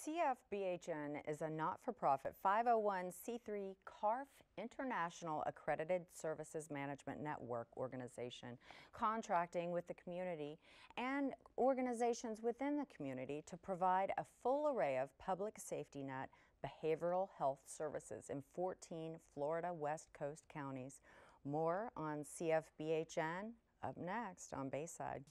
CFBHN is a not-for-profit 501c3 CARF International Accredited Services Management Network organization contracting with the community and organizations within the community to provide a full array of public safety net behavioral health services in 14 Florida West Coast counties. More on CFBHN up next on Bayside.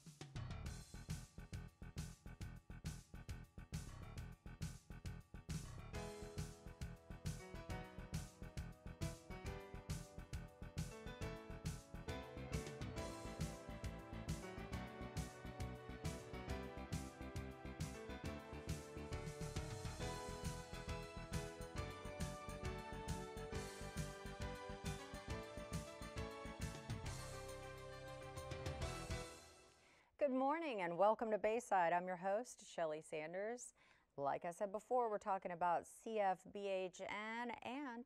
Good morning and welcome to Bayside. I'm your host, Shelly Sanders. Like I said before, we're talking about CFBHN and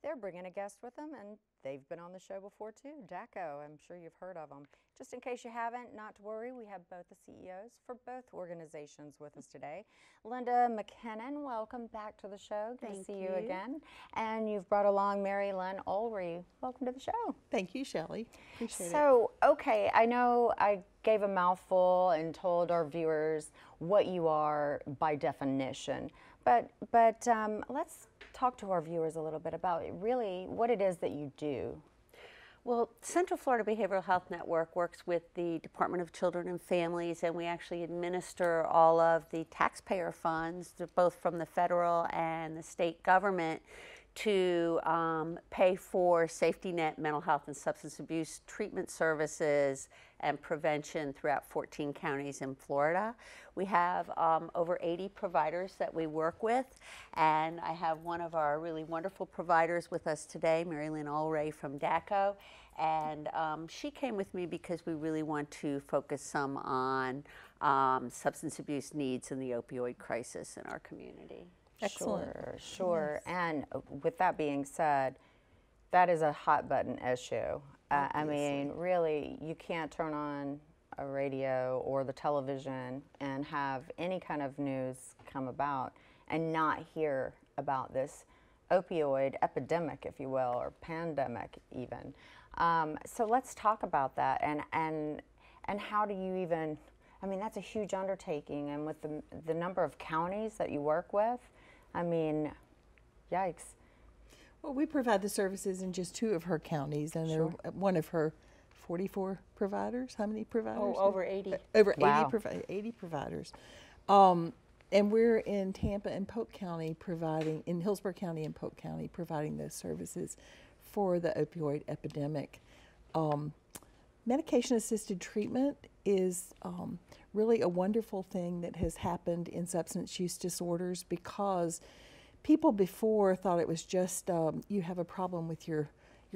they're bringing a guest with them, and they've been on the show before too, DACO. I'm sure you've heard of them. Just in case you haven't, not to worry, we have both the CEOs for both organizations with us today. Linda McKinnon, welcome back to the show. Good to see you again. And you've brought along Mary Lynn Ulrey. Welcome to the show. Thank you, Shelly. Appreciate it. So, okay, I know I gave a mouthful and told our viewers what you are by definition, but let's talk to our viewers a little bit about really what it is that you do. Well, Central Florida Behavioral Health Network works with the Department of Children and Families, and we actually administer all of the taxpayer funds, both from the federal and the state government, to pay for safety net mental health and substance abuse treatment services and prevention throughout 14 counties in Florida. We have over 80 providers that we work with, and I have one of our really wonderful providers with us today, Mary Lynn Ulrey from DACO, and she came with me because we really want to focus some on substance abuse needs and the opioid crisis in our community. Excellent. Sure. Yes. And with that being said, that is a hot button issue. I mean, really, you can't turn on a radio or the television and have any kind of news come about and not hear about this opioid epidemic, if you will, or pandemic even. So let's talk about that and how do you even, I mean, that's a huge undertaking, and with the number of counties that you work with, I mean, yikes. Well, we provide the services in just 2 of her counties, and Sure. they're one of her 44 providers. How many providers? Oh, over 80. Over Wow. 80 providers. And we're in Tampa and Polk County providing, in Hillsborough County and Polk County, providing those services for the opioid epidemic. Medication-assisted treatment is really a wonderful thing that has happened in substance use disorders, because people before thought it was just you have a problem with your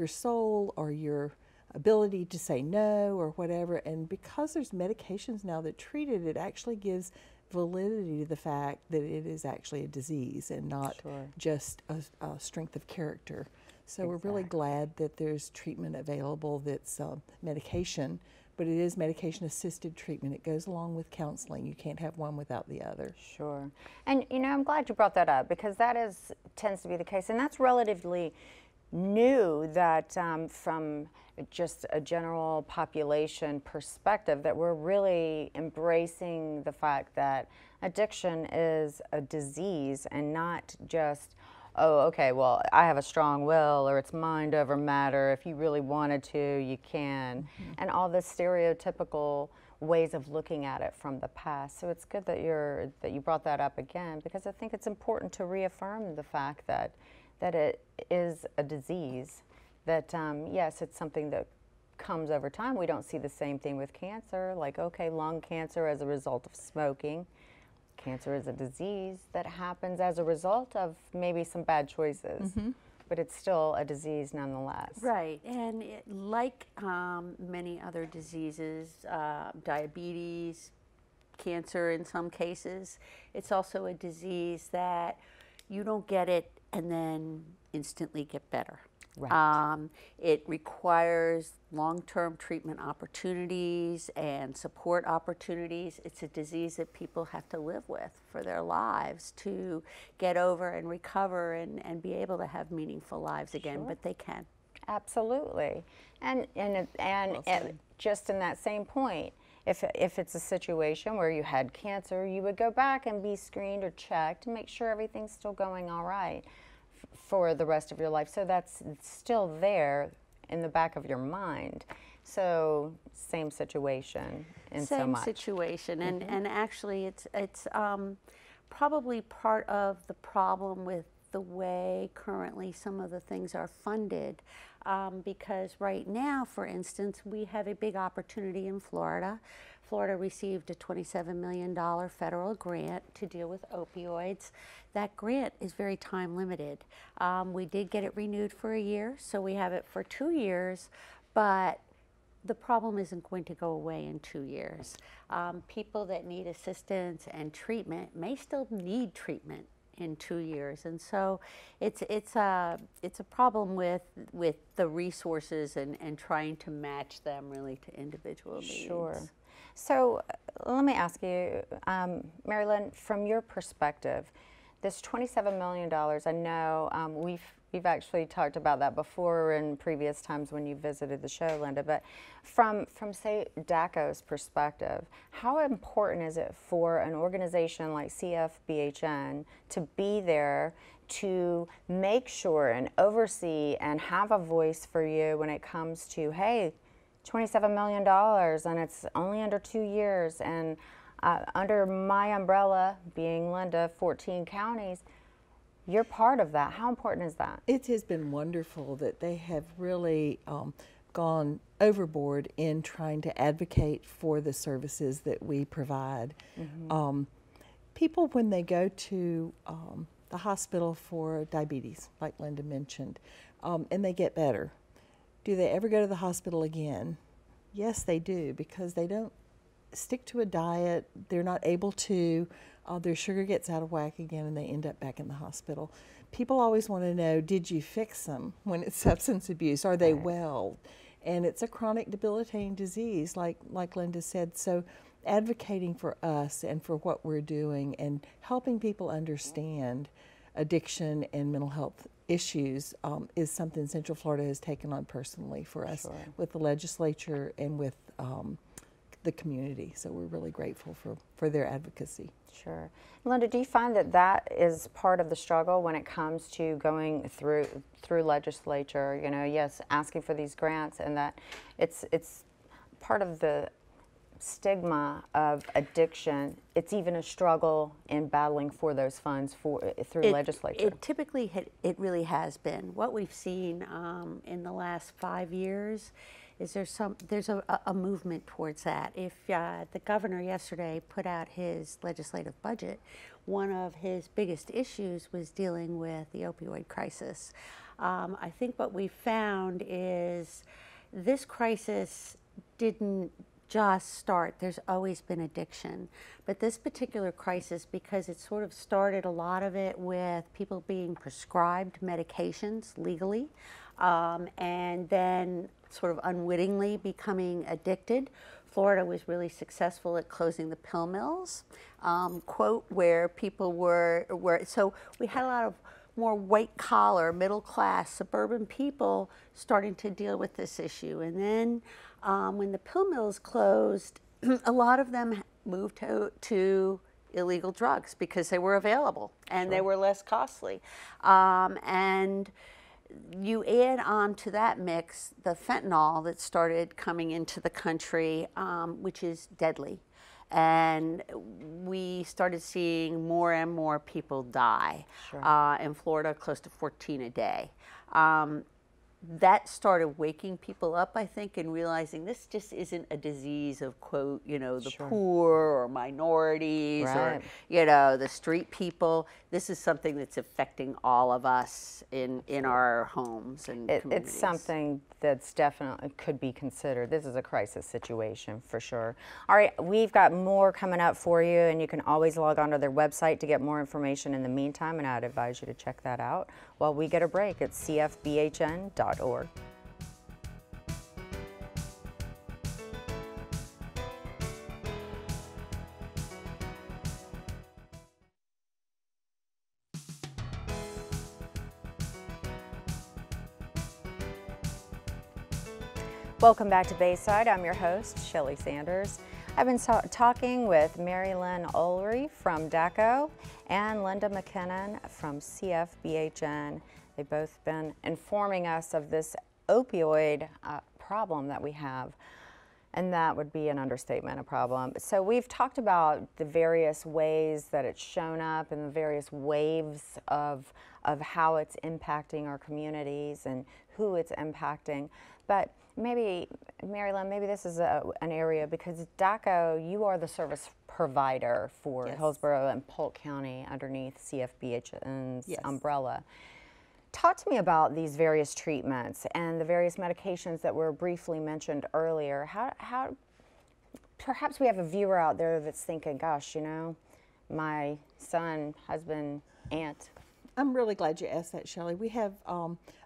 soul or your ability to say no or whatever, and because there's medications now that treat it, it actually gives validity to the fact that it is actually a disease and not Sure. just a strength of character. So we're really glad that there's treatment available that's medication, but it is medication-assisted treatment. It goes along with counseling. You can't have one without the other. Sure. And, you know, I'm glad you brought that up, because that tends to be the case, and that's relatively new, that from just a general population perspective, that we're really embracing the fact that addiction is a disease and not just, oh, okay, well, I have a strong will, or it's mind over matter. If you really wanted to, you can. Mm-hmm. And all the stereotypical ways of looking at it from the past. So it's good that you brought that up again, because I think it's important to reaffirm the fact that it is a disease, that yes, it's something that comes over time. We don't see the same thing with cancer, like, okay, lung cancer as a result of smoking. Cancer is a disease that happens as a result of maybe some bad choices, mm-hmm. but it's still a disease nonetheless. Right, and like many other diseases, diabetes, cancer in some cases, it's also a disease that you don't get it and then instantly get better. Right. It requires long-term treatment opportunities and support opportunities. It's a disease that people have to live with for their lives to get over and recover and be able to have meaningful lives again, Sure. but they can. Absolutely. And just in that same point, if it's a situation where you had cancer, you would go back and be screened or checked to make sure everything's still going all right for the rest of your life. So that's still there in the back of your mind. So same situation in so Same much. situation, and actually it's probably part of the problem with the way currently some of the things are funded, because right now, for instance, we have a big opportunity in Florida. Florida received a $27 million federal grant to deal with opioids. That grant is very time limited. We did get it renewed for a year, so we have it for 2 years, but the problem isn't going to go away in 2 years. People that need assistance and treatment may still need treatment in 2 years, and so it's a problem with the resources and trying to match them really to individual needs. Sure. So let me ask you, Mary Lynn, from your perspective, this $27 million, I know we've actually talked about that before in previous times when you visited the show, Linda, but from say DACO's perspective, how important is it for an organization like CFBHN to be there to make sure and oversee and have a voice for you when it comes to, hey, $27 million and it's only under 2 years, and under my umbrella, being Linda, 14 counties, you're part of that. How important is that? It has been wonderful that they have really gone overboard in trying to advocate for the services that we provide. People, when they go to the hospital for diabetes, like Linda mentioned, and they get better, do they ever go to the hospital again? Yes, they do, because they don't stick to a diet. They're not able to. Their sugar gets out of whack again, and they end up back in the hospital. People always want to know, did you fix them when it's substance abuse? Are they well? And it's a chronic debilitating disease, like Linda said. So advocating for us and for what we're doing and helping people understand addiction and mental health issues is something Central Florida has taken on personally for us. Sure. With the legislature and with the community. So we're really grateful for their advocacy. Sure. Linda, do you find that that is part of the struggle when it comes to going through legislature? You know, yes, asking for these grants, and that it's part of the stigma of addiction. It's even a struggle in battling for those funds through legislature. It typically it really has been. What we've seen in the last 5 years is there's a movement towards that. If the governor yesterday put out his legislative budget, one of his biggest issues was dealing with the opioid crisis. I think what we found is this crisis didn't just start. There's always been addiction, but this particular crisis, because it sort of started a lot of it with people being prescribed medications legally, and then sort of unwittingly becoming addicted. Florida was really successful at closing the pill mills, quote, where people were, so we had a lot of more white collar, middle class, suburban people starting to deal with this issue. And then when the pill mills closed, a lot of them moved to illegal drugs because they were available and they were less costly. And you add on to that mix the fentanyl that started coming into the country, which is deadly. And we started seeing more and more people die. In Florida, close to 14 a day. that started waking people up, I think, and realizing this just isn't a disease of, quote, you know, the poor or minorities or, you know, the street people. This is something that's affecting all of us in our homes and communities. It's something that's definitely could be considered. This is a crisis situation for sure. All right, we've got more coming up for you, and you can always log on to their website to get more information in the meantime, and I'd advise you to check that out while we get a break at cfbhn.org. Welcome back to Bayside. I'm your host, Shelley Sanders. I've been talking with Mary Lynn Ulrey from DACO and Linda McKinnon from CFBHN. They've both been informing us of this opioid problem that we have, and that would be an understatement, a problem. So we've talked about the various ways that it's shown up and the various waves of how it's impacting our communities and who it's impacting. But maybe, Mary Lynn, maybe this is an area, because DACO, you are the service provider for Hillsborough and Polk County underneath CFBHN's umbrella. Talk to me about these various treatments and the various medications that were briefly mentioned earlier. How perhaps we have a viewer out there that's thinking, gosh, you know, my son, husband, aunt. I'm really glad you asked that, Shelley. We have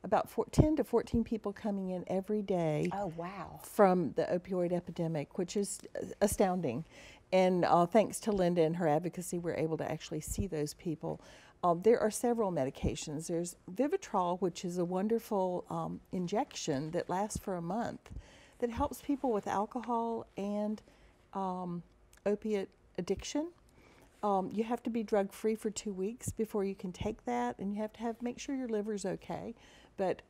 about 10 to 14 people coming in every day. Oh, wow. From the opioid epidemic, which is astounding. And thanks to Linda and her advocacy, we're able to actually see those people. There are several medications. There's Vivitrol, which is a wonderful injection that lasts for a month that helps people with alcohol and opiate addiction. You have to be drug-free for 2 weeks before you can take that, and you have to make sure your liver's okay. But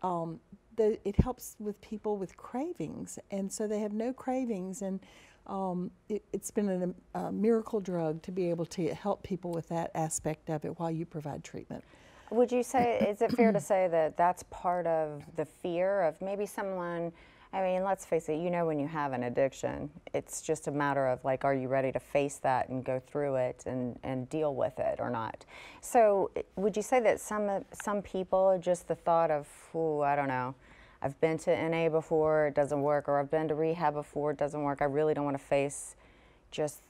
it helps with people with cravings, and so they have no cravings, and it's been a miracle drug to be able to help people with that aspect of it while you provide treatment. Would you say, is it fair to say that that's part of the fear of maybe someone, I mean, let's face it, you know, when you have an addiction, it's just a matter of like, are you ready to face that and go through it and deal with it or not? So would you say that some people, just the thought of, ooh, I don't know, I've been to NA before, it doesn't work, or I've been to rehab before, it doesn't work, I really don't want to face just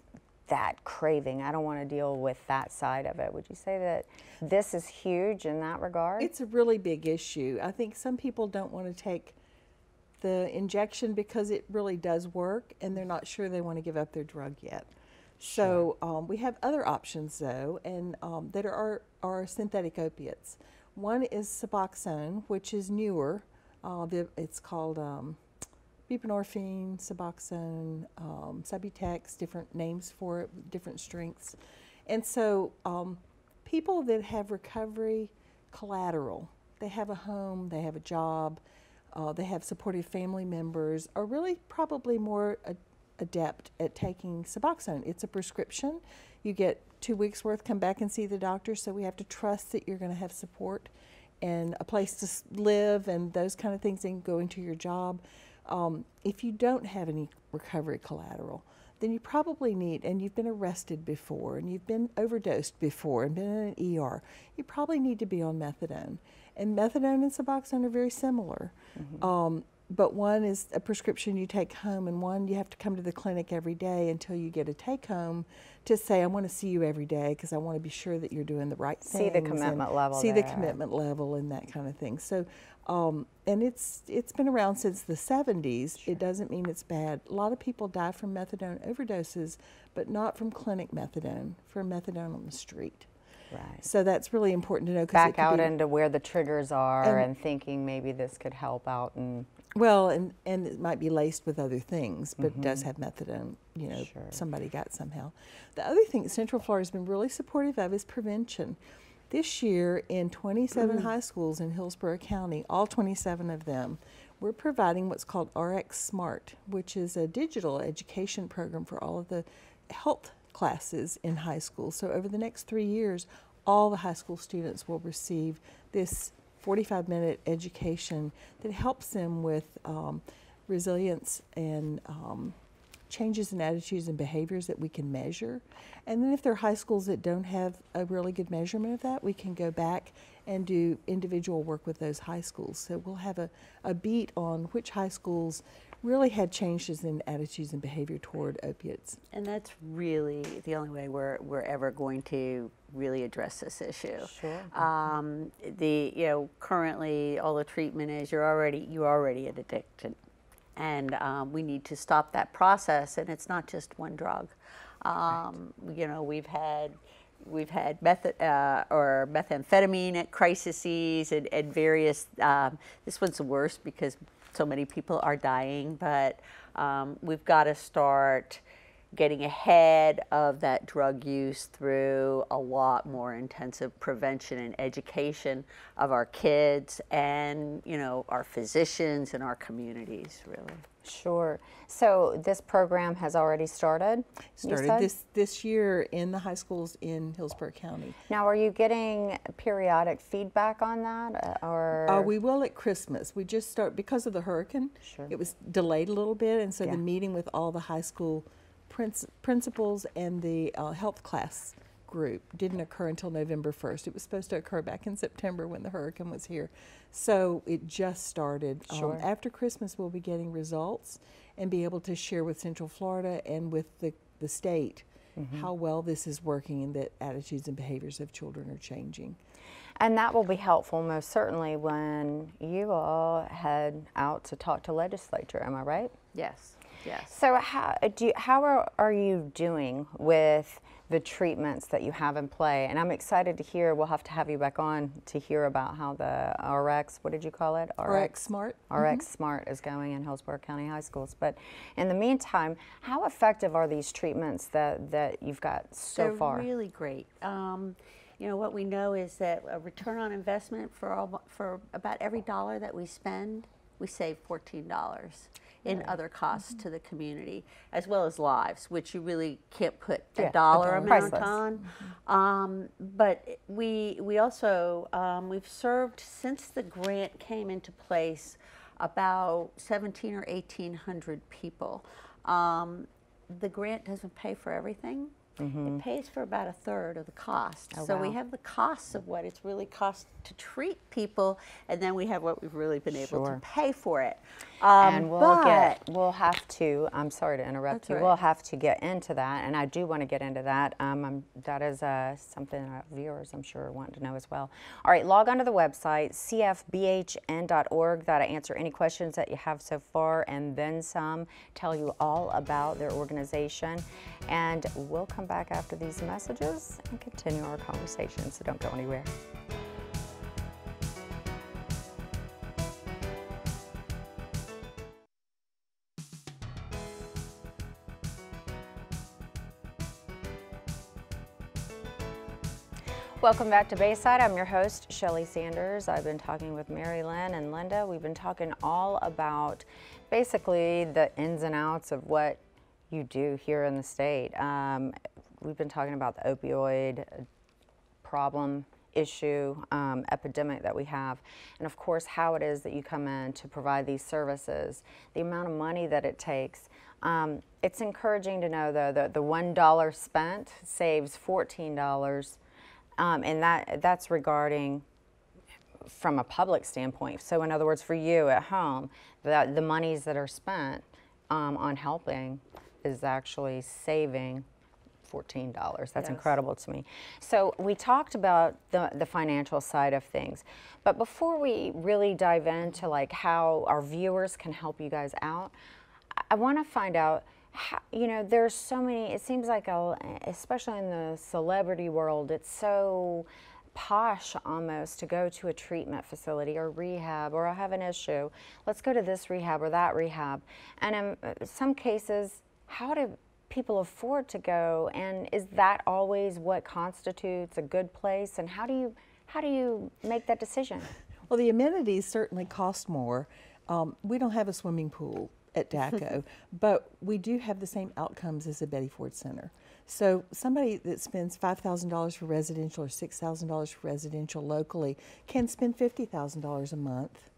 that craving. I don't want to deal with that side of it. Would you say that this is huge in that regard? It's a really big issue. I think some people don't want to take the injection because it really does work, and they're not sure they want to give up their drug yet. So we have other options, though, and that are synthetic opiates. One is Suboxone, which is newer. It's called buprenorphine, Suboxone, Subutex, different names for it, different strengths. And so people that have recovery collateral, they have a home, they have a job, they have supportive family members, are really probably more adept at taking Suboxone. It's a prescription. You get 2 weeks worth, come back and see the doctor, so we have to trust that you're going to have support and a place to live and those kind of things, and going to your job. If you don't have any recovery collateral, then you probably need, and you've been arrested before, and you've been overdosed before, and been in an ER, you probably need to be on methadone. And methadone and Suboxone are very similar. Mm-hmm. But one is a prescription you take home, and one you have to come to the clinic every day until you get a take-home to say, I want to see you every day because I want to be sure that you're doing the right thing. See the commitment level. See the commitment level and that kind of thing. So, and it's been around since the 70s. Sure. It doesn't mean it's bad. A lot of people die from methadone overdoses, but not from clinic methadone, from methadone on the street. Right. So that's really important to know. Back out into where the triggers are and thinking maybe this could help out. Well, and it might be laced with other things, but it does have methadone, you know, somebody got somehow. The other thing that Central Florida has been really supportive of is prevention. This year in 27 high schools in Hillsborough County, all 27 of them, we're providing what's called RX Smart, which is a digital education program for all of the health classes in high school. So over the next 3 years, all the high school students will receive this 45-minute education that helps them with resilience and changes in attitudes and behaviors that we can measure. And then if there are high schools that don't have a really good measurement of that, we can go back and do individual work with those high schools. So we'll have a beat on which high schools really had changes in attitudes and behavior toward opiates. And that's really the only way we're ever going to really address this issue. Sure. Currently all the treatment is you're already an addiction, and we need to stop that process. And it's not just one drug. Right. We've had methamphetamine crises and various. This one's the worst because so many people are dying, but we've got to start getting ahead of that drug use through a lot more intensive prevention and education of our kids and, our physicians and our communities, really. Sure. So this program has already started? Started this year in the high schools in Hillsborough County. Now, are you getting periodic feedback on that, or? We will at Christmas. We just start, because of the hurricane, Sure. it was delayed a little bit, and so Yeah. the meeting with all the high school principals and the health class group didn't occur until November 1st. It was supposed to occur back in September when the hurricane was here. So it just started. Sure. After Christmas, we'll be getting results and be able to share with Central Florida and with the state how well this is working and that attitudes and behaviors of children are changing. And that will be helpful most certainly when you all head out to talk to legislature, am I right? Yes. Yes. So how are you doing with the treatments that you have in play? And I'm excited to hear, we'll have to have you back on to hear about how the RX, what did you call it? RX Smart. RX Smart is going in Hillsborough County High Schools. But in the meantime, how effective are these treatments that you've got so far? They're really great. What we know is that a return on investment for about every dollar that we spend, we save $14 in other costs to the community, as well as lives, which you really can't put a dollar amount on. But we also, we've served, since the grant came into place, about 1,700 or 1,800 people. The grant doesn't pay for everything. It pays for about a third of the cost. Oh, so wow. we have the costs of what it's really cost to treat people, and then we have what we've really been able to pay for it. And we'll have to, I'm sorry to interrupt That's you, right. we'll have to get into that, and I do want to get into that. That is something our viewers, I'm sure, want to know as well. All right, log on to the website, cfbhn.org. That'll answer any questions that you have so far, and then some, tell you all about their organization. And we'll come back after these messages and continue our conversation, so don't go anywhere. Welcome back to Bayside. I'm your host, Shelley Sanders. I've been talking with Mary Lynn and Linda. We've been talking all about basically the ins and outs of what you do here in the state. We've been talking about the opioid problem issue, epidemic that we have, and of course how it is that you come in to provide these services, the amount of money that it takes. It's encouraging to know though that the $1 spent saves $14, and that's regarding from a public standpoint. So in other words, for you at home, the monies that are spent on helping is actually saving $14. That's Yes. incredible to me. So we talked about the financial side of things, but before we really dive into like how our viewers can help you guys out, I want to find out how, there's so many, it seems like, especially in the celebrity world, it's so posh almost to go to a treatment facility or rehab, or I have an issue, let's go to this rehab or that rehab. And in some cases, how do people afford to go, and is that always what constitutes a good place, and how do you make that decision? Well, the amenities certainly cost more. We don't have a swimming pool at DACO, but we do have the same outcomes as a Betty Ford Center. So somebody that spends $5,000 for residential or $6,000 for residential locally can spend $50,000 a month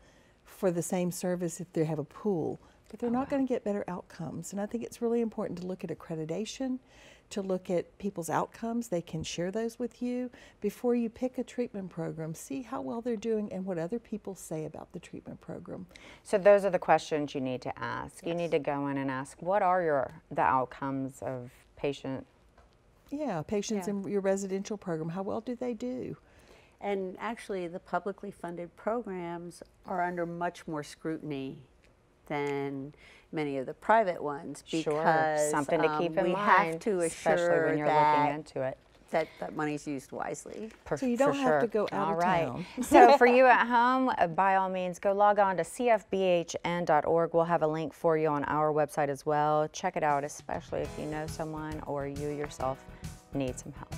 for the same service if they have a pool, but they're not going to get better outcomes. And I think it's really important to look at accreditation, to look at people's outcomes. They can share those with you before you pick a treatment program. See how well they're doing and what other people say about the treatment program. So those are the questions you need to ask. Yes. You need to go in and ask, what are the outcomes of patients in your residential program? How well do they do? And actually, the publicly funded programs are under much more scrutiny than many of the private ones, because something to keep in we mind, have to especially assure when you're that, looking into it. that money's used wisely. So you don't have to go out of town. So for you at home, by all means, go log on to cfbhn.org. We'll have a link for you on our website as well. Check it out, especially if you know someone or you yourself need some help.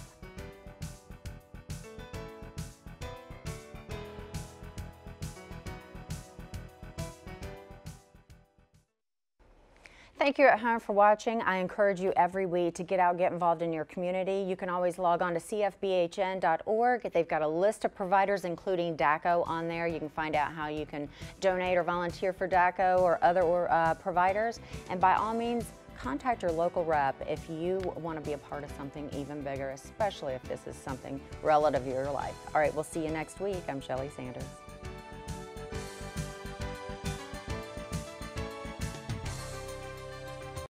Thank you at home for watching. I encourage you every week to get out, get involved in your community. You can always log on to cfbhn.org. They've got a list of providers, including DACO, on there. You can find out how you can donate or volunteer for DACO or other providers. And by all means, contact your local rep if you want to be a part of something even bigger, especially if this is something relative to your life. All right, we'll see you next week. I'm Shelley Sanders.